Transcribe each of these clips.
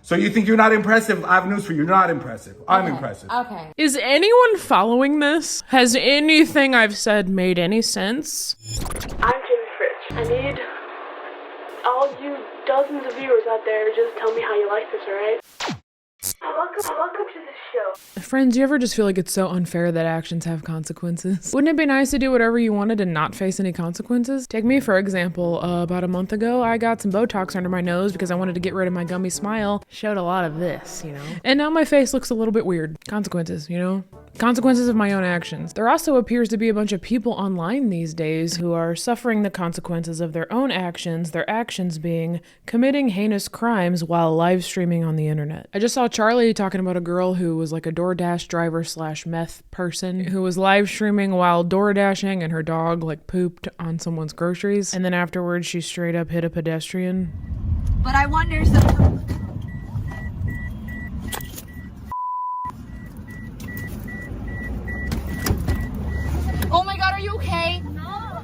So you think you're not impressive? I have news for you. You're not impressive. I'm impressive. Okay. Is anyone following this? Has anything I've said made any sense? I'm Jaime Fritz. I need all you dozens of viewers out there to just tell me how you like this, alright? Welcome to the show. Friends, you ever just feel like it's so unfair that actions have consequences? Wouldn't it be nice to do whatever you wanted and not face any consequences? Take me, for example. About a month ago, I got some Botox under my nose because I wanted to get rid of my gummy smile. Showed a lot of this, you know? And now my face looks a little bit weird. Consequences, you know? Consequences of my own actions. There also appears to be a bunch of people online these days who are suffering the consequences of their own actions, their actions being committing heinous crimes while live streaming on the internet. I just saw Charlie talking about a girl who was like a DoorDash driver / meth person who was live streaming while DoorDashing and her dog like pooped on someone's groceries. And then afterwards she straight up hit a pedestrian. But I wonder sometimes. Oh my god, are you okay?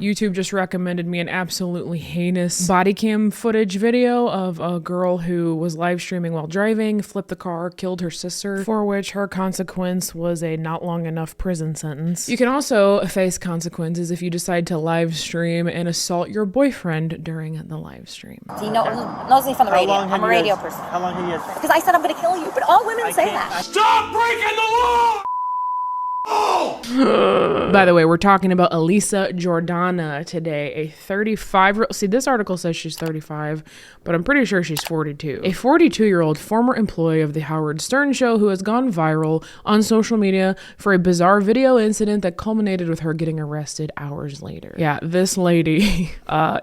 YouTube just recommended me an absolutely heinous body cam footage video of a girl who was live streaming while driving, flipped the car, killed her sister, for which her consequence was a not long enough prison sentence. You can also face consequences if you decide to live stream and assault your boyfriend during the live stream. He knows me from the radio. I'm a radio person. How long have you guys? Because I said I'm going to kill you, but all women say that. Stop breaking the law! By the way, we're talking about Alisa Jordana today, a 35-year-old. See, this article says she's 35, but I'm pretty sure she's 42. A 42-year-old former employee of the Howard Stern show who has gone viral on social media for a bizarre video incident that culminated with her getting arrested hours later. Yeah, this lady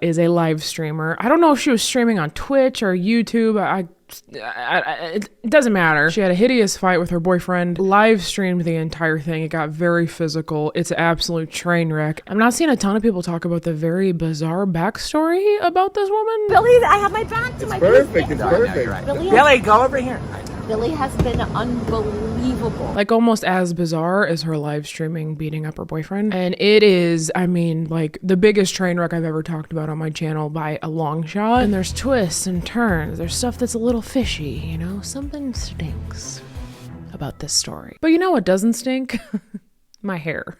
is a live streamer. I don't know if she was streaming on Twitch or YouTube. It doesn't matter. She had a hideous fight with her boyfriend, live streamed the entire thing. It got very physical. It's an absolute train wreck. I'm not seeing a ton of people talk about the very bizarre backstory about this woman. Billy, I have my back to my Perfect. It's perfect. Right. Billy, go over here. Billy has been unbelievable. Like almost as bizarre as her live streaming beating up her boyfriend. And it is, I mean, like the biggest train wreck I've ever talked about on my channel by a long shot. And there's twists and turns. There's stuff that's a little fishy, you know? Something stinks about this story. But you know what doesn't stink? My hair.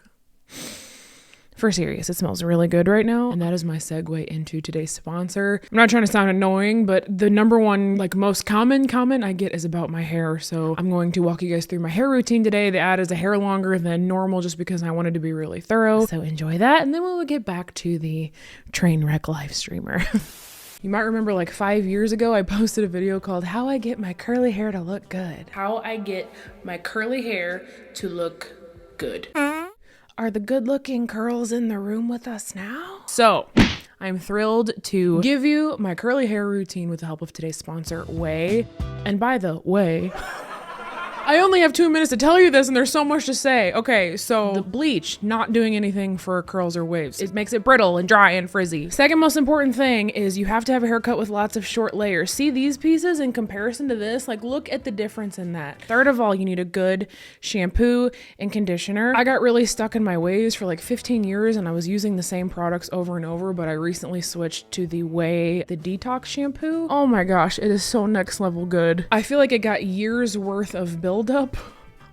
For serious, it smells really good right now. And that is my segue into today's sponsor. I'm not trying to sound annoying, but the number one, like most common comment I get is about my hair. So I'm going to walk you guys through my hair routine today. The ad is a hair longer than normal just because I wanted to be really thorough. So enjoy that. And then we'll get back to the train wreck live streamer. You might remember like 5 years ago, I posted a video called How I Get My Curly Hair to Look Good. How I get my curly hair to look good. Are the good-looking curls in the room with us now? So, I'm thrilled to give you my curly hair routine with the help of today's sponsor, Way. And by the way, I only have 2 minutes to tell you this and there's so much to say. Okay, so the bleach, not doing anything for curls or waves. It makes it brittle and dry and frizzy. Second most important thing is you have to have a haircut with lots of short layers. See these pieces in comparison to this? Like look at the difference in that. Third of all, you need a good shampoo and conditioner. I got really stuck in my ways for like 15 years and I was using the same products over and over, but I recently switched to the Way, the detox shampoo. Oh my gosh, it is so next level good. I feel like it got years worth of buildup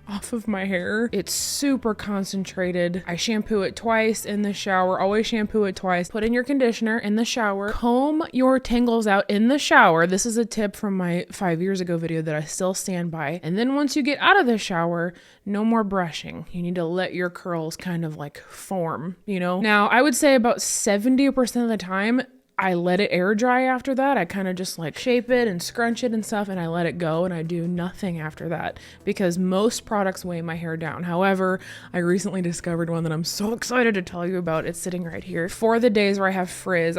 off of my hair. It's super concentrated. I shampoo it twice in the shower. Always shampoo it twice. Put in your conditioner in the shower. Comb your tangles out in the shower. This is a tip from my 5 years ago video that I still stand by. And then once you get out of the shower, no more brushing. You need to let your curls kind of like form, you know? Now, I would say about 70% of the time, I let it air dry after that. I kind of just like shape it and scrunch it and stuff and I let it go and I do nothing after that because most products weigh my hair down. However, I recently discovered one that I'm so excited to tell you about. It's sitting right here. For the days where I have frizz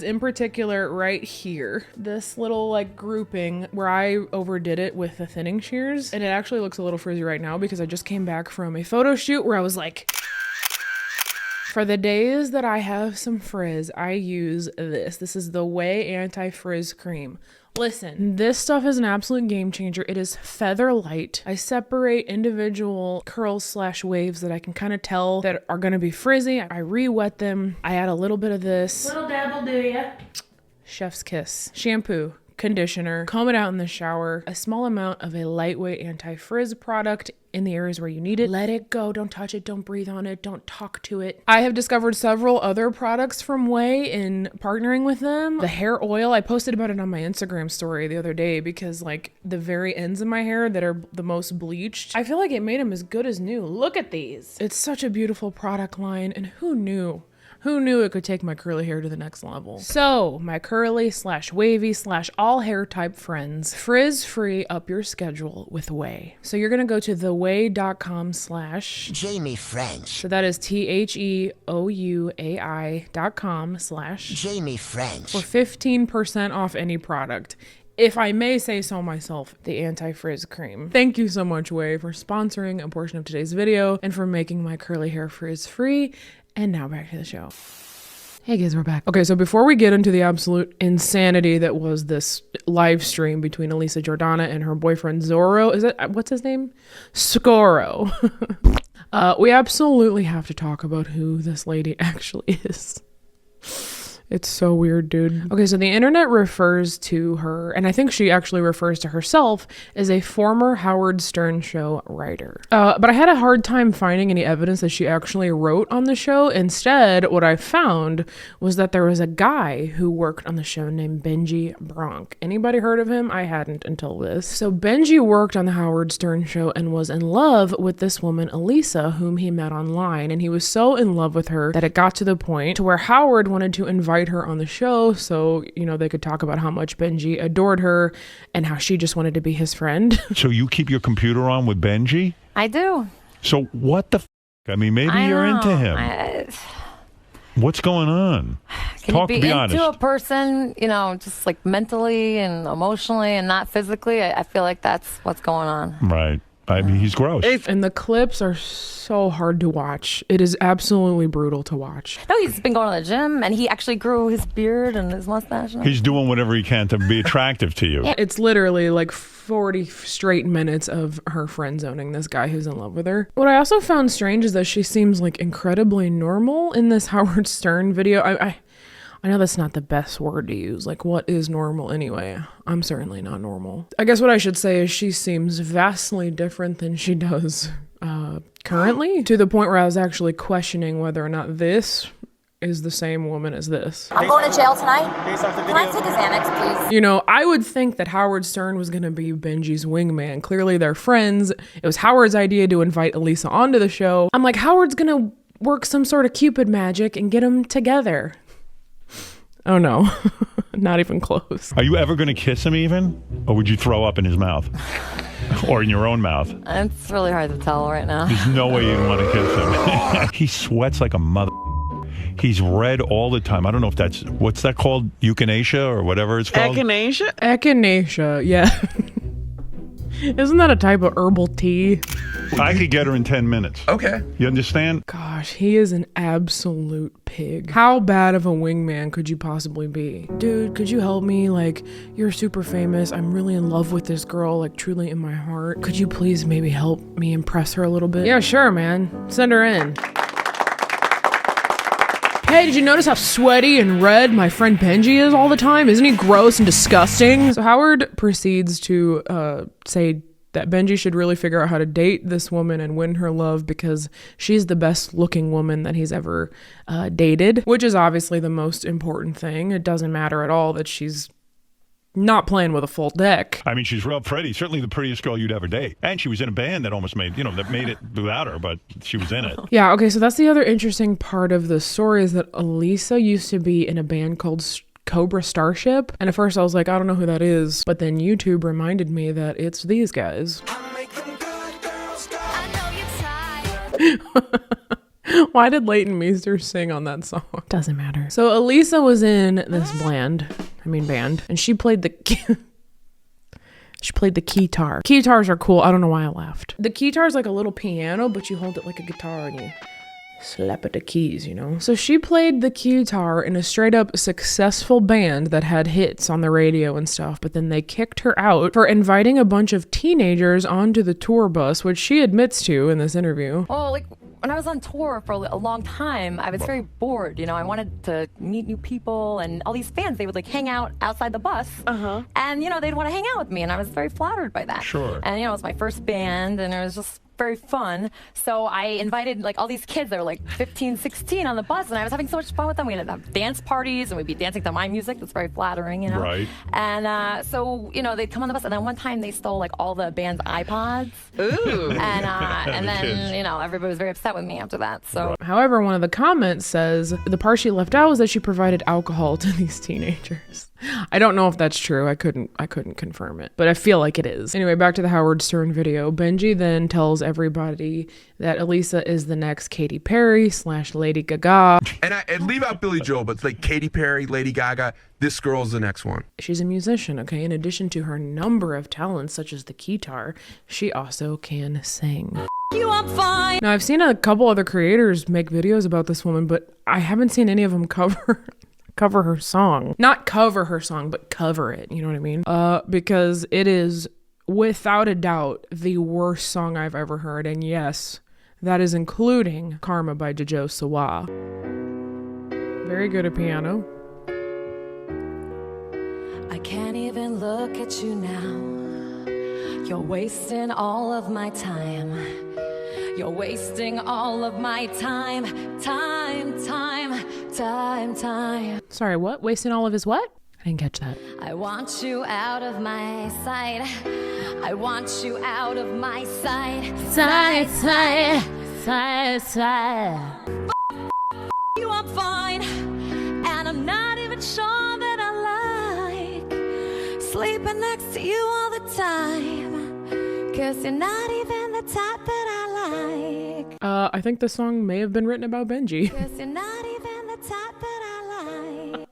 in particular right here. This little like grouping where I overdid it with the thinning shears and it actually looks a little frizzy right now because I just came back from a photo shoot where I was like, for the days that I have some frizz, I use this. This is the Way Anti-Frizz Cream. Listen, this stuff is an absolute game changer. It is feather light. I separate individual curls / waves that I can kind of tell that are going to be frizzy. I re-wet them. I add a little bit of this. Little dabble, do ya? Chef's kiss. Shampoo. conditioner, comb it out in the shower, a small amount of a lightweight anti-frizz product in the areas where you need it. Let it go. Don't touch it. Don't breathe on it. Don't talk to it. I have discovered several other products from Way in partnering with them. The hair oil, I posted about it on my Instagram story the other day because like the very ends of my hair that are the most bleached, I feel like it made them as good as new. Look at these. It's such a beautiful product line, and who knew? Who knew it could take my curly hair to the next level? So, my curly / wavy / all hair type friends, frizz free up your schedule with Way. So you're gonna go to theway.com/ Jaime French. so that is THEOUAI.com/ Jaime French. for 15% off any product. If I may say so myself, the anti-frizz cream. Thank you so much, Way, for sponsoring a portion of today's video and for making my curly hair frizz free. And now back to the show. Hey guys, we're back. Okay, so before we get into the absolute insanity that was this live stream between Alisa Jordana and her boyfriend Zorro, what's his name? Scoro. We absolutely have to talk about who this lady actually is. It's so weird, dude. Okay, so the internet refers to her, and I think she actually refers to herself as a former Howard Stern show writer. But I had a hard time finding any evidence that she actually wrote on the show. Instead, what I found was that there was a guy who worked on the show named Benji Bronk. Anybody heard of him? I hadn't until this. So Benji worked on the Howard Stern show and was in love with this woman, Alisa, whom he met online. And he was so in love with her that it got to the point to where Howard wanted to invite her on the show so, you know, they could talk about how much Benji adored her and how she just wanted to be his friend. So you keep your computer on with Benji? I do. So what the I mean, maybe you're into him. What's going on? Can you be honest. into a person, you know, just like mentally and emotionally and not physically? I feel like that's what's going on. Right. I mean, he's gross. And the clips are so hard to watch. It is absolutely brutal to watch. No, he's been going to the gym and he actually grew his beard and his mustache. He's doing whatever he can to be attractive to you. It's literally like 40 straight minutes of her friend zoning this guy who's in love with her. What I also found strange is that she seems like incredibly normal in this Howard Stern video. I know that's not the best word to use. Like, what is normal anyway? I'm certainly not normal. I guess what I should say is she seems vastly different than she does currently, to the point where I was actually questioning whether or not this is the same woman as this. I'm going to jail tonight. Can I take a Xanax, please? You know, I would think that Howard Stern was going to be Benji's wingman. Clearly they're friends. It was Howard's idea to invite Alisa onto the show. I'm like, Howard's going to work some sort of Cupid magic and get them together. Oh no, not even close. Are you ever going to kiss him even? Or would you throw up in his mouth? Or in your own mouth? It's really hard to tell right now. There's no way you'd want to kiss him. He sweats like a mother. He's red all the time. I don't know if that's, what's that called? Euthanasia or whatever it's called? Echinacea? Echinacea, yeah. Isn't that a type of herbal tea? I could get her in 10 minutes. Okay. You understand? Gosh, he is an absolute pig. How bad of a wingman could you possibly be? Dude, could you help me? Like, you're super famous. I'm really in love with this girl, like truly in my heart. Could you please maybe help me impress her a little bit? Yeah, sure, man. Send her in. Hey, did you notice how sweaty and red my friend Benji is all the time? Isn't he gross and disgusting? So Howard proceeds to say that Benji should really figure out how to date this woman and win her love because she's the best looking woman that he's ever dated, which is obviously the most important thing. It doesn't matter at all that she's not playing with a full deck. I mean, she's real pretty. Certainly the prettiest girl you'd ever date. And she was in a band that almost made, that made it without her, but she was in it. Yeah, okay, so that's the other interesting part of the story is that Alisa used to be in a band called Cobra Starship. And at first I was like, I don't know who that is. But then YouTube reminded me that it's these guys. Why did Leighton Meester sing on that song? Doesn't matter. So Alisa was in this band, and she played the keytar. Keytars are cool. I don't know why I laughed. The keytar is like a little piano, but you hold it like a guitar and you slap at the keys, So she played the keytar in a straight up successful band that had hits on the radio and stuff, but then they kicked her out for inviting a bunch of teenagers onto the tour bus, which she admits to in this interview. Oh, like, when I was on tour for a long time, I was very bored. You know, I wanted to meet new people, and all these fans, they would like hang out outside the bus. And, you know, they'd want to hang out with me, and I was very flattered by that. Sure. And, you know, it was my first band, and it was just very fun. So I invited like all these kids that were like 15, 16 on the bus, and I was having so much fun with them. We'd have dance parties, and we'd be dancing to my music. That's very flattering, you know. Right. And so, you know, they'd come on the bus, and then one time they stole like all the band's iPods. Ooh. And then, kids. you know, everybody was very upset with me after that. So However, one of the comments says the part she left out was that she provided alcohol to these teenagers. I don't know if that's true. I couldn't confirm it, but I feel like it is. Anyway, back to the Howard Stern video. Benji then tells everybody that Alisa is the next Katy Perry / Lady Gaga. And leave out Billy Joel, but it's like Katy Perry, Lady Gaga. This girl's the next one. She's a musician, okay? In addition to her number of talents, such as the keytar, she also can sing. you, I'm fine. Now, I've seen a couple other creators make videos about this woman, but I haven't seen any of them cover her song. Not cover her song, but cover it. You know what I mean? Because it is, without a doubt, the worst song I've ever heard. And yes, that is including Karma by Jojo Siwa. Very good at piano. I can't even look at you now. You're wasting all of my time. You're wasting all of my time. Sorry, what? Wasting all of his what? I didn't catch that. I want you out of my sight. I want you out of my sight. Sight. You, I'm fine. And I'm not even sure that I like sleeping next to you all the time. 'Cause you're not even the type that I like. I think the song may have been written about Benji. 'Cause you're not even the type that I like.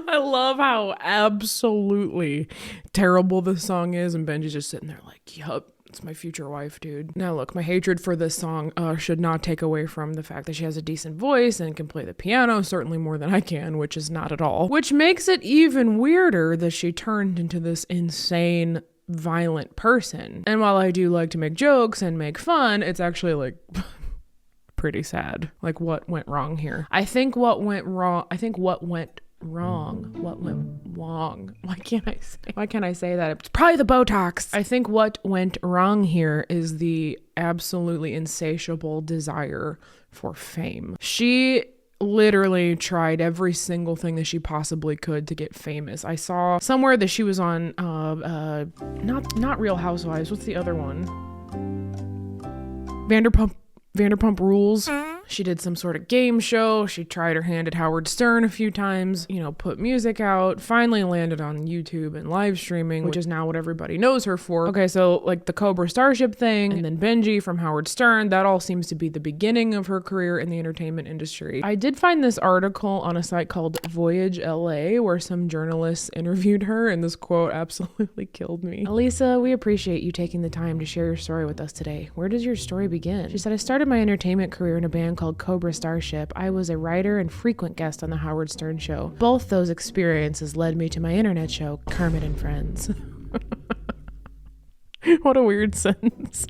I love how absolutely terrible this song is, and Benji's just sitting there like, yup, it's my future wife, dude. Now look, my hatred for this song should not take away from the fact that she has a decent voice and can play the piano, certainly more than I can, which is not at all. Which makes it even weirder that she turned into this insane, violent person. And while I do like to make jokes and make fun, it's actually like pretty sad. Like, what went wrong here? Why can't I say that? It's probably the Botox. I think what went wrong here is the absolutely insatiable desire for fame. She literally tried every single thing that she possibly could to get famous. I saw somewhere that she was on not Real Housewives. What's the other one? Vanderpump Rules. She did some sort of game show. She tried her hand at Howard Stern a few times, you know, put music out, finally landed on YouTube and live streaming, which is now what everybody knows her for. Okay, so like the Cobra Starship thing, and then Benji from Howard Stern, that all seems to be the beginning of her career in the entertainment industry. I did find this article on a site called Voyage LA where some journalists interviewed her, and this quote absolutely killed me. Alisa, we appreciate you taking the time to share your story with us today. Where does your story begin? She said, I started my entertainment career in a band called Cobra Starship. I was a writer and frequent guest on the Howard Stern Show. Both those experiences led me to my internet show, Kermit and Friends. What a weird sentence.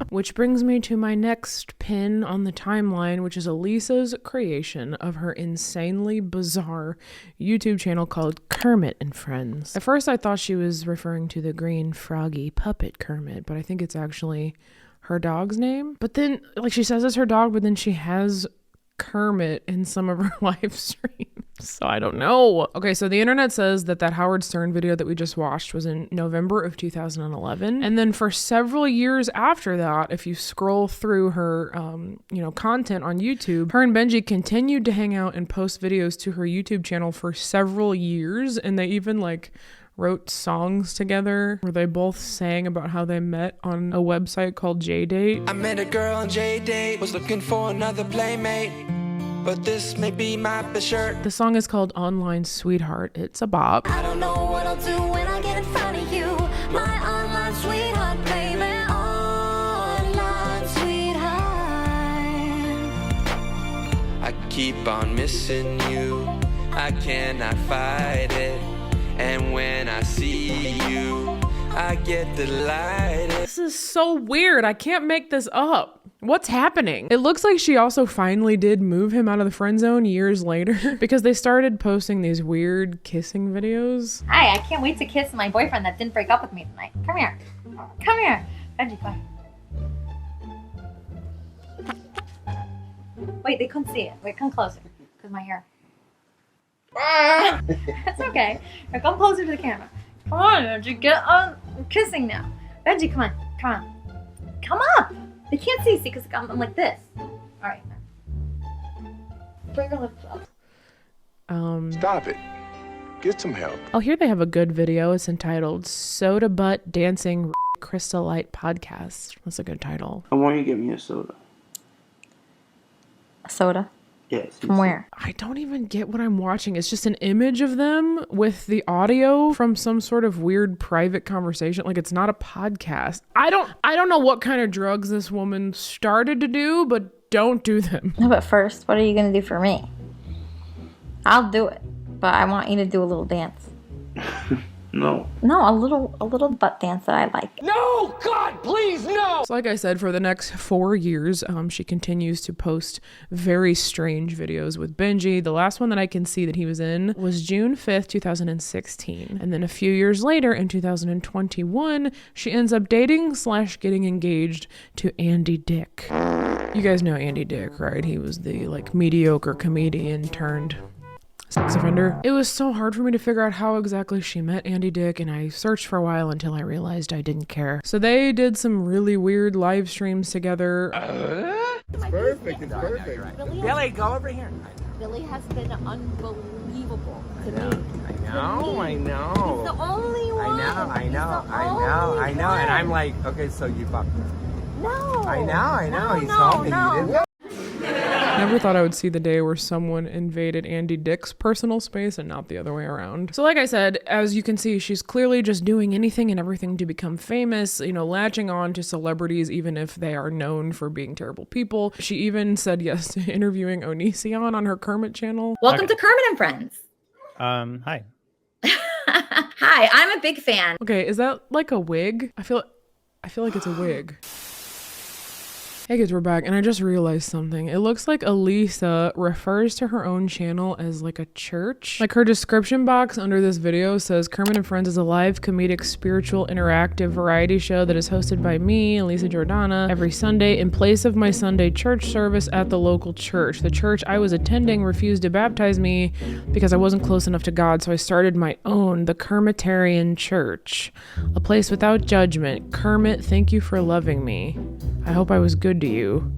Which brings me to my next pin on the timeline, which is Alisa's creation of her insanely bizarre YouTube channel called Kermit and Friends. At first I thought she was referring to the green froggy puppet Kermit, but I think it's actually her dog's name. But then, like, she says it's her dog, but then she has Kermit in some of her live streams. So I don't know. Okay, so the internet says that Howard Stern video that we just watched was in November of 2011. And then for several years after that, if you scroll through her, content on YouTube, her and Benji continued to hang out and post videos to her YouTube channel for several years. And they even wrote songs together where they both sang about how they met on a website called JDate. I met a girl on JDate, was looking for another playmate, but this may be my best shirt. The song is called Online Sweetheart. It's a bop. I don't know what I'll do when I get in front of you, my online sweetheart, baby. Online sweetheart. I keep on missing you, I cannot fight it. And when I see you, I get delighted. This is so weird. I can't make this up. What's happening? It looks like she also finally did move him out of the friend zone years later because they started posting these weird kissing videos. Hi, I can't wait to kiss my boyfriend that didn't break up with me tonight. Come here. Come here. Benji, come here. Wait, they couldn't see it. Wait, come closer. Because my hair. It's okay. Now come closer to the camera. Come on, Benji, get on. We're kissing now. Benji, come on. Come on. Come up. They can't see because I'm like this. All right. Bring your lips up. Stop it. Get some help. Oh, here they have a good video. It's entitled Soda Butt Dancing Crystal Light Podcast. That's a good title. I want you to get me a soda. A soda? Yes. From where? I don't even get what I'm watching. It's just an image of them with the audio from some sort of weird private conversation. Like it's not a podcast. I don't know what kind of drugs this woman started to do, but don't do them. No, but first, what are you going to do for me? I'll do it, but I want you to do a little dance. No. No, a little butt dance that I like. No, God, please, no! So like I said, for the next 4 years, she continues to post very strange videos with Benji. The last one that I can see that he was in was June 5th, 2016. And then a few years later, in 2021, she ends up dating / getting engaged to Andy Dick. You guys know Andy Dick, right? He was the like mediocre comedian turned sex offender. It was so hard for me to figure out how exactly she met Andy Dick, and I searched for a while until I realized I didn't care. So they did some really weird live streams together. It's perfect. It's perfect. Billy, go over here. Billy has been unbelievable to me. I know. He's the only one. I know. And I'm like, okay, so you fucked her. No. I know. He's home and you didn't. Never thought I would see the day where someone invaded Andy Dick's personal space and not the other way around. So like I said, as you can see, she's clearly just doing anything and everything to become famous, you know, latching on to celebrities even if they are known for being terrible people. She even said yes to interviewing Onision on her Kermit channel. Welcome to Kermit and Friends. Hi. Hi, I'm a big fan. Okay, is that like a wig? I feel like it's a wig. Hey kids, we're back, and I just realized something. It looks like Alisa refers to her own channel as like a church. Like her description box under this video says, Kermit and Friends is a live, comedic, spiritual, interactive variety show that is hosted by me, Alisa Jordana, every Sunday in place of my Sunday church service at the local church. The church I was attending refused to baptize me because I wasn't close enough to God, so I started my own, the Terian church. A place without judgment. Kermit, thank you for loving me. I hope I was good to you.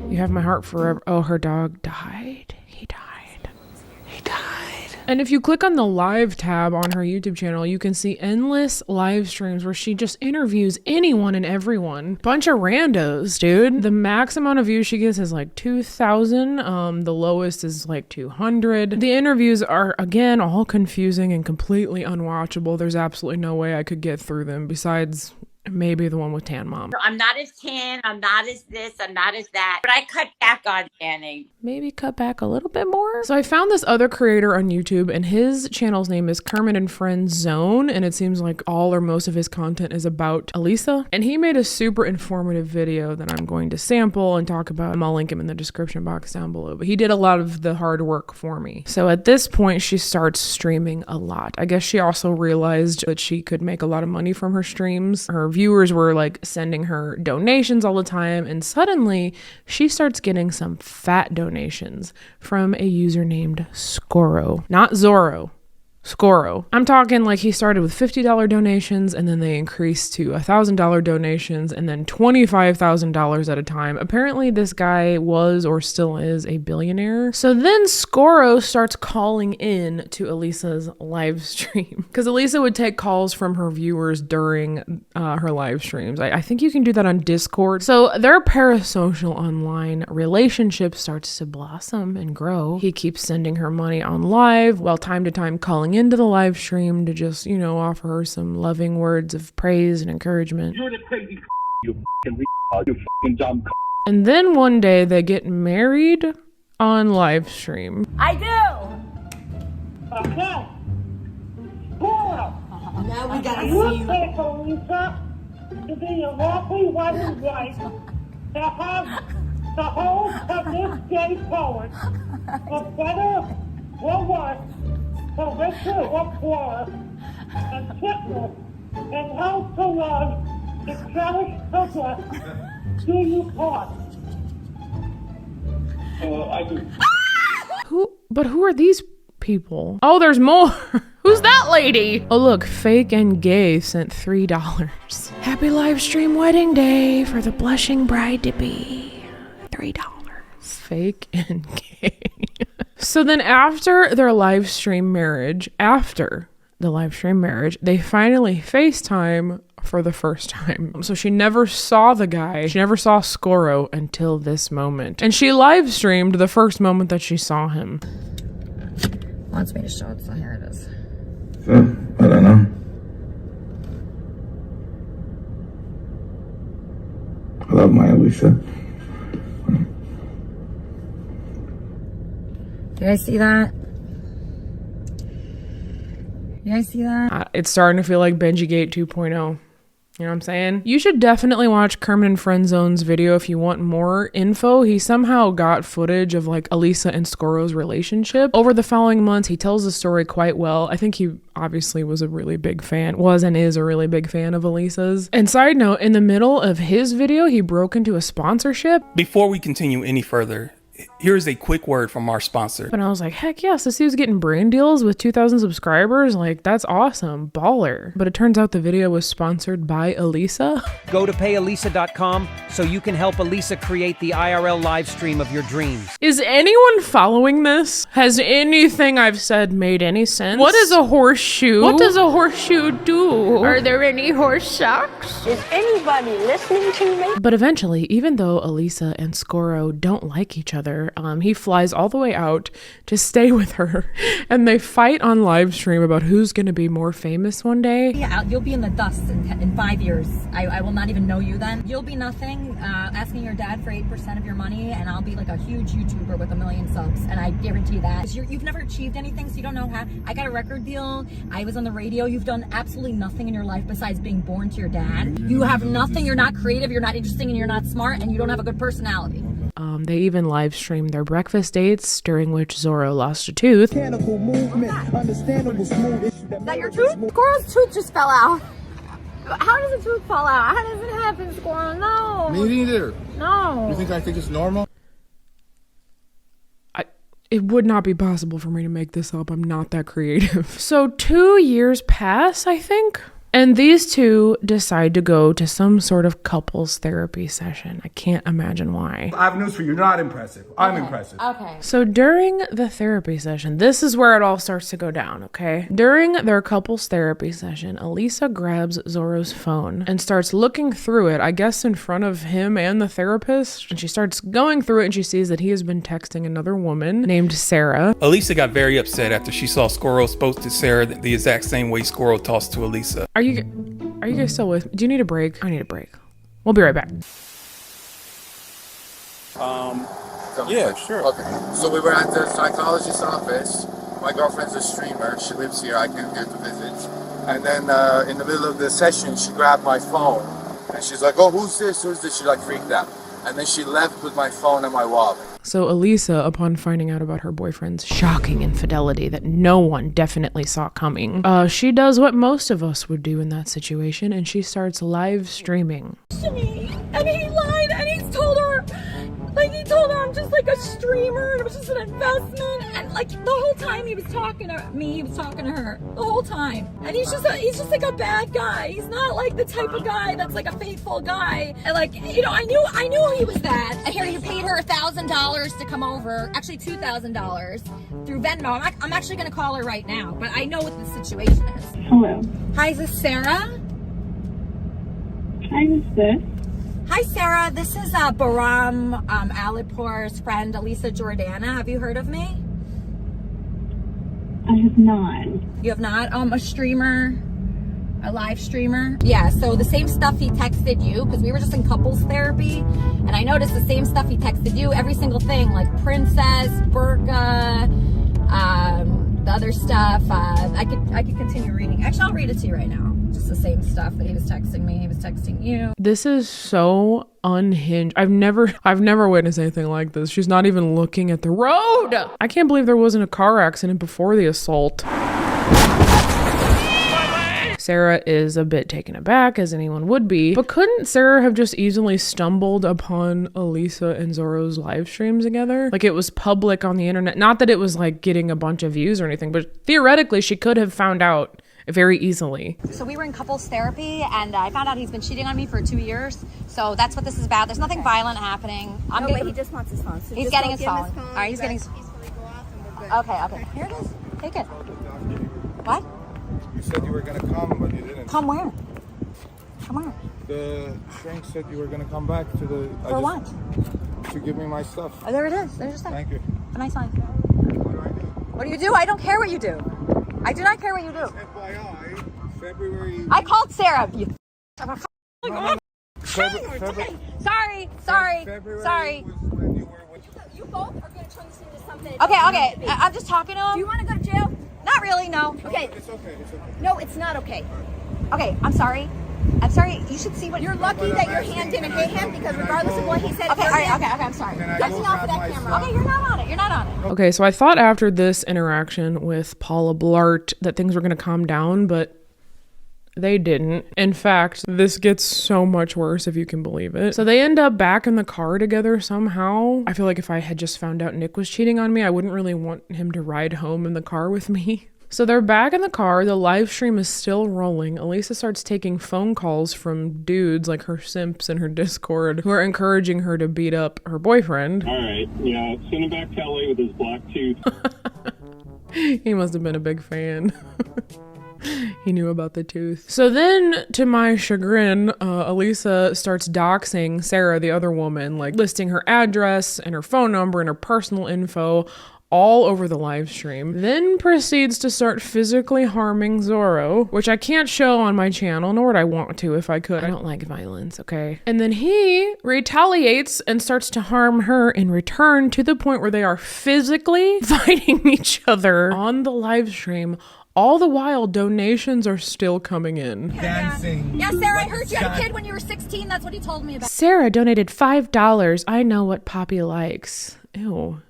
You have my heart forever. Oh, her dog died. He died. And if you click on the live tab on her YouTube channel, you can see endless live streams where she just interviews anyone and everyone. Bunch of randos, dude. The max amount of views she gets is like 2,000. The lowest is like 200. The interviews are, again, all confusing and completely unwatchable. There's absolutely no way I could get through them besides maybe the one with Tan Mom. I'm not as tan, I'm not as this, I'm not as that, but I cut back on tanning. Maybe cut back a little bit more. So I found this other creator on YouTube, and his channel's name is Kermit and Friends Zone, and it seems like all or most of his content is about Alisa. And he made a super informative video that I'm going to sample and talk about. I'll link him in the description box down below, but he did a lot of the hard work for me. So at this point, she starts streaming a lot. I guess she also realized that she could make a lot of money from her streams. Her viewers were like sending her donations all the time, and suddenly she starts getting some fat donations from a user named Scoro. Not Zorro. Scoro. I'm talking like he started with $50 donations, and then they increased to $1,000 donations, and then $25,000 at a time. Apparently this guy was or still is a billionaire. So then Scoro starts calling in to Alisa's live stream because Alisa would take calls from her viewers during her live streams. I think you can do that on Discord. So their parasocial online relationship starts to blossom and grow. He keeps sending her money on live while time to time calling into the live stream to just, you know, offer her some loving words of praise and encouragement. You're the crazy you fucking dumb. And then one day they get married on live stream. I do! Okay. Cool. Now we gotta you see you. Lisa, to be a lawfully wedded wife to have the whole of this day forward, for better or worse, for richer or poorer, and sickness and health to love, to cherish to death, do you part? I do. Who are these people? Oh, there's more. Who's that lady? Oh, look, Fake and Gay sent $3. Happy live stream wedding day for the blushing bride-to-be. $3. Fake and Gay. So then after their live stream marriage, they finally FaceTime for the first time. So she never saw the guy. She never saw Scoro until this moment. And she live streamed the first moment that she saw him. Wants me to show it, so here it is. So, I don't know. I love my Alisa. You guys see that? You guys see that? It's starting to feel like Benjigate 2.0. You know what I'm saying? You should definitely watch Kermit and Friendzone's video if you want more info. He somehow got footage of like Alisa and Scoro's relationship. Over the following months, he tells the story quite well. I think he obviously was a really big fan, was and is a really big fan of Alisa's. And side note, in the middle of his video, he broke into a sponsorship. Before we continue any further, here's a quick word from our sponsor. And I was like, heck yes, this dude's getting brand deals with 2,000 subscribers. Like, that's awesome. Baller. But it turns out the video was sponsored by Alisa. Go to payalisa.com so you can help Alisa create the IRL live stream of your dreams. Is anyone following this? Has anything I've said made any sense? What is a horseshoe? What does a horseshoe do? Are there any horse socks? Is anybody listening to me? But eventually, even though Alisa and Scoro don't like each other, he flies all the way out to stay with her, and they fight on live stream about who's going to be more famous one day. Yeah, you'll be in the dust in 5 years. I will not even know you then. You'll be nothing, asking your dad for 8% of your money, and I'll be like a huge YouTuber with 1 million subs, and I guarantee that. You've never achieved anything, so you don't know how. I got a record deal. I was on the radio. You've done absolutely nothing in your life besides being born to your dad. You have nothing. You're not creative. You're not interesting, and you're not smart, and you don't have a good personality. They even live streamed their breakfast dates, during which Zorro lost a tooth. Is that your tooth? Scoro's tooth just fell out. How does a tooth fall out? How does it happen, Scoro? No. Me neither. No. You think I think it's normal? It would not be possible for me to make this up. I'm not that creative. So 2 years pass, I think. And these two decide to go to some sort of couples therapy session. I can't imagine why. I have news for you. You're not impressive. I'm impressive. Okay. So during the therapy session, this is where it all starts to go down, okay? During their couples therapy session, Alisa grabs Zorro's phone and starts looking through it, I guess in front of him and the therapist. And she starts going through it and she sees that he has been texting another woman named Sarah. Alisa got very upset after she saw Scoro post to Sarah the exact same way Scoro tossed to Alisa. Are you guys still with me? Do you need a break? I need a break. We'll be right back. Yeah, sure. Okay. So we were at the psychologist's office. My girlfriend's a streamer. She lives here. I came here to visit. And then in the middle of the session, she grabbed my phone. And she's like, oh, who's this? Who's this? She like freaked out. And then she left with my phone and my wallet. So Alisa, upon finding out about her boyfriend's shocking infidelity that no one definitely saw coming, she does what most of us would do in that situation, and she starts live streaming. And he lied, and he told her I'm just like a streamer, and it was just an investment, and like the whole time he was talking to me, he was talking to her, the whole time. And he's just like a bad guy. He's not like the type of guy that's like a faithful guy. And like, you know, I knew he was that. And here, he paid her $1,000 to come over, actually $2,000 through Venmo. I'm actually gonna call her right now, but I know what the situation is. Hello. Hi, is this Sarah? Hi, who's this? Hi, Sarah. This is Baram Alipour's friend, Alisa Jordana. Have you heard of me? I have not. You have not? A streamer, a live streamer. Yeah, so the same stuff he texted you, because we were just in couples therapy, and I noticed the same stuff he texted you, every single thing, like princess, burqa, the other stuff. I could continue reading. Actually, I'll read it to you right now. just the same stuff that he was texting me. He was texting you. This is so unhinged. I've never witnessed anything like this. She's not even looking at the road. I can't believe there wasn't a car accident before the assault. Sarah is a bit taken aback, as anyone would be, but couldn't Sarah have just easily stumbled upon Alisa and Zorro's live streams together? Like, it was public on the internet. Not that it was like getting a bunch of views or anything, but theoretically she could have found out very easily. So we were in couples therapy, and I found out he's been cheating on me for 2 years. So that's what this is about. There's nothing violent happening. But he just wants his phone. So he's just getting go his give him phone. All right, he's getting his. Okay. Here it is. Take it. What? You said you were gonna come, but you didn't. Come where? Come where? The shrink said you were gonna come back to the. For what? To give me my stuff. Oh, there it is. There's your stuff. Thank you. A nice line. What do you do? I don't care what you do. I do not care what you do. FYI, February. I called Sarah. You. February. Sorry. You both are going to turn this into something. Okay. I'm just talking to him. Do you want to go to jail? Not really, no. Okay. It's okay. No, it's not okay. Okay, I'm sorry. You should see what. You're lucky that your hand didn't hit him, because regardless of what he said, Okay, I'm sorry. Get me off of that camera. Okay, you're not on it. Okay, so I thought after this interaction with Paula Blart that things were going to calm down, but they didn't. In fact, this gets so much worse, if you can believe it. So they end up back in the car together somehow. I feel like if I had just found out Nick was cheating on me, I wouldn't really want him to ride home in the car with me. So they're back in the car. The live stream is still rolling. Alisa starts taking phone calls from dudes like her simps in her Discord who are encouraging her to beat up her boyfriend. All right, yeah, send him back to LA with his black tooth. He must have been a big fan. He knew about the tooth. So then, to my chagrin, Alisa starts doxing Sarah, the other woman, like listing her address and her phone number and her personal info all over the live stream. Then proceeds to start physically harming Zorro, which I can't show on my channel, nor would I want to if I could. I don't like violence, okay? And then he retaliates and starts to harm her in return, to the point where they are physically fighting each other on the live stream. All the while, donations are still coming in. Dancing. Yeah, Sarah, I heard you had a kid when you were 16. That's what he told me about. Sarah donated $5. I know what Poppy likes. Ew.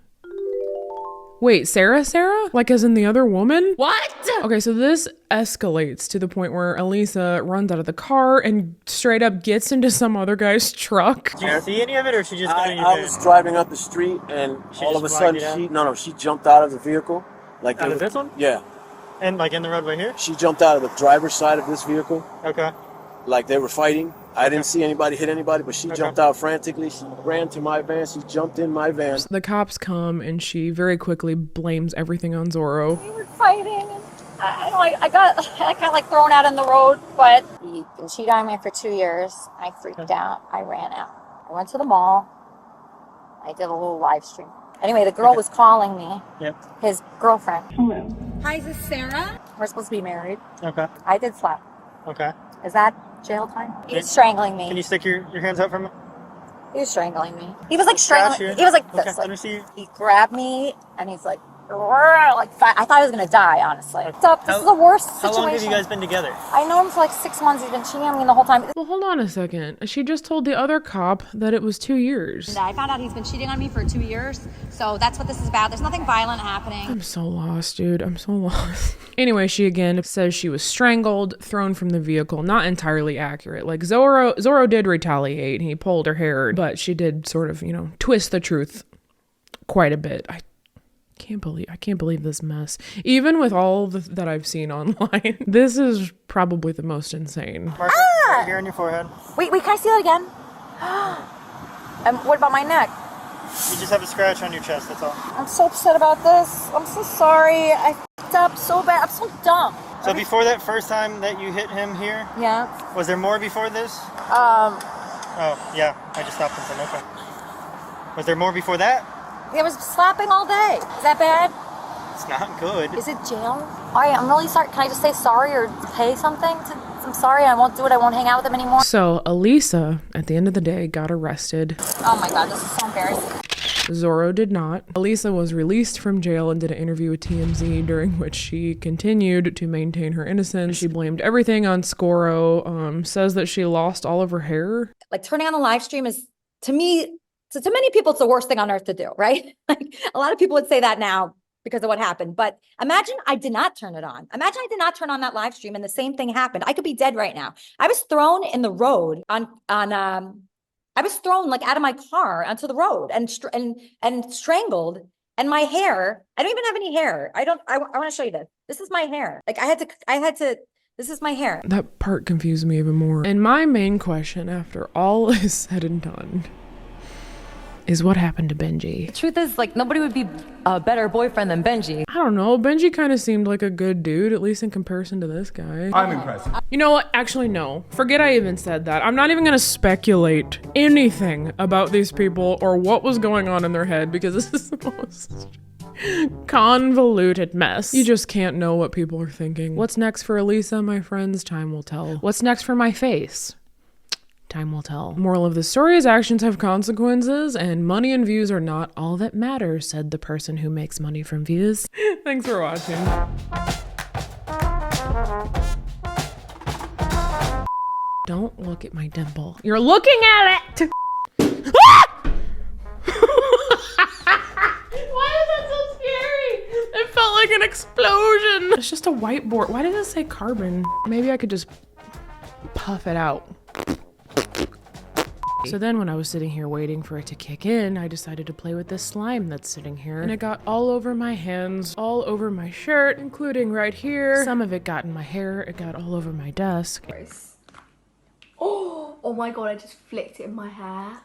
Wait, Sarah? Like as in the other woman? What? Okay, so this escalates to the point where Alisa runs out of the car and straight up gets into some other guy's truck. Did you see any of it, or she just got in your I was driving up the street, and all of a sudden she jumped out of the vehicle. Like out of this one? Yeah. And like in the roadway here? She jumped out of the driver's side of this vehicle. Okay. Like they were fighting. I didn't see anybody hit anybody, but she jumped out frantically. She ran to my van. She jumped in my van. The cops come and she very quickly blames everything on Zorro. We were fighting, and I got like thrown out in the road, but he'd been cheating on me for 2 years. I freaked out. I ran out. I went to the mall. I did a little live stream. Anyway, the girl was calling me. Yep. His girlfriend. Hello. Hi, is this Sarah? We're supposed to be married. Okay. I did slap. Okay. Is that jail time? He was strangling me. Can you stick your hands out from me? He was strangling me. He was like strangling. He was like this. Let me see you. He grabbed me and he's like, I thought I was gonna die, honestly. This is the worst situation. How long have you guys been together? I know him for like 6 months. He's been cheating on me the whole time. Well, hold on a second. She just told the other cop that it was 2 years. And I found out he's been cheating on me for 2 years. So that's what this is about. There's nothing violent happening. I'm so lost, dude. I'm so lost. Anyway, she again says she was strangled, thrown from the vehicle. Not entirely accurate. Like Zorro did retaliate. He pulled her hair, but she did sort of, twist the truth quite a bit. I can't believe this mess. Even with all that I've seen online, this is probably the most insane. Mark, right here on your forehead. Wait, can I see that again? And what about my neck? You just have a scratch on your chest, that's all. I'm so upset about this. I'm so sorry. I f***ed up so bad. I'm so dumb. So before that first time that you hit him here? Yeah. Was there more before this? Oh, yeah. I just stopped and said, okay. Was there more before that? It was slapping all day. Is that bad? It's not good. Is it jail? All right, I'm really sorry. Can I just say sorry or pay something? I'm sorry, I won't do it. I won't hang out with him anymore. So Alisa, at the end of the day, got arrested. Oh my God, this is so embarrassing. Zorro did not. Alisa was released from jail and did an interview with TMZ during which she continued to maintain her innocence. She blamed everything on Scoro, says that she lost all of her hair. Like turning on a live stream is, to me, to many people, it's the worst thing on earth to do, right? Like a lot of people would say that now because of what happened. But imagine I did not turn it on. Imagine I did not turn on that live stream and the same thing happened. I could be dead right now. I was thrown in the road I was thrown like out of my car onto the road and strangled. And my hair, I don't even have any hair. I want to show you this. This is my hair. Like this is my hair. That part confused me even more. And my main question after all is said and done is what happened to Benji? The truth is, like, nobody would be a better boyfriend than Benji. I don't know. Benji kind of seemed like a good dude, at least in comparison to this guy. I'm impressed. You know what? Actually, no. Forget I even said that. I'm not even going to speculate anything about these people or what was going on in their head because this is the most convoluted mess. You just can't know what people are thinking. What's next for Alisa, my friends? Time will tell. What's next for my face? Time will tell. Moral of the story is actions have consequences and money and views are not all that matters, said the person who makes money from views. Thanks for watching. Don't look at my dimple. You're looking at it! Ah! Why is that so scary? It felt like an explosion. It's just a whiteboard. Why does it say carbon? Maybe I could just puff it out. So then when I was sitting here waiting for it to kick in, I decided to play with this slime that's sitting here. And it got all over my hands, all over my shirt, including right here. Some of it got in my hair, it got all over my desk. Oh my god, I just flicked it in my hair.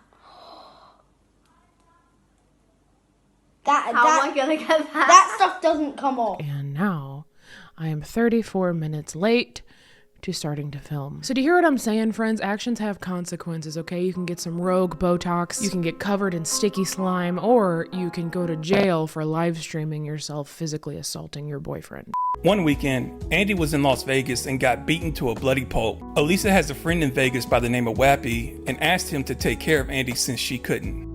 How am I gonna get that? That stuff doesn't come off. And now I am 34 minutes late to starting to film. So do you hear what I'm saying, friends? Actions have consequences, okay? You can get some rogue Botox, you can get covered in sticky slime, or you can go to jail for live streaming yourself physically assaulting your boyfriend. One weekend, Andy was in Las Vegas and got beaten to a bloody pulp. Alisa has a friend in Vegas by the name of Wappy and asked him to take care of Andy since she couldn't.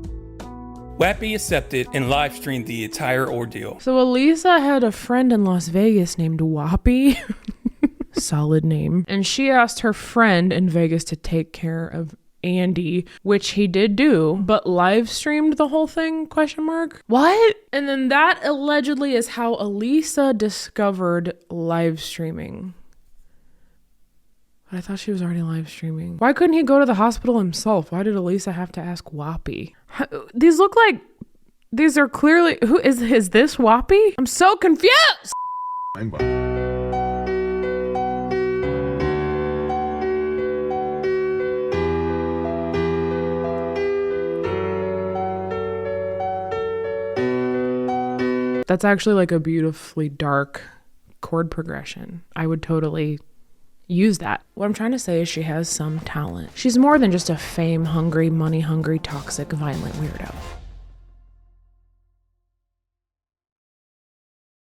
Wappy accepted and live streamed the entire ordeal. So Alisa had a friend in Las Vegas named Wappy. Solid name. And she asked her friend in Vegas to take care of Andy, which he did do, but live streamed the whole thing, question mark? What? And then that allegedly is how Alisa discovered live streaming. But I thought she was already live streaming. Why couldn't he go to the hospital himself? Why did Alisa have to ask Wappy? These look like, these are clearly, who is this Wappy? I'm so confused! That's actually like a beautifully dark chord progression. I would totally use that. What I'm trying to say is she has some talent. She's more than just a fame-hungry, money-hungry, toxic, violent weirdo.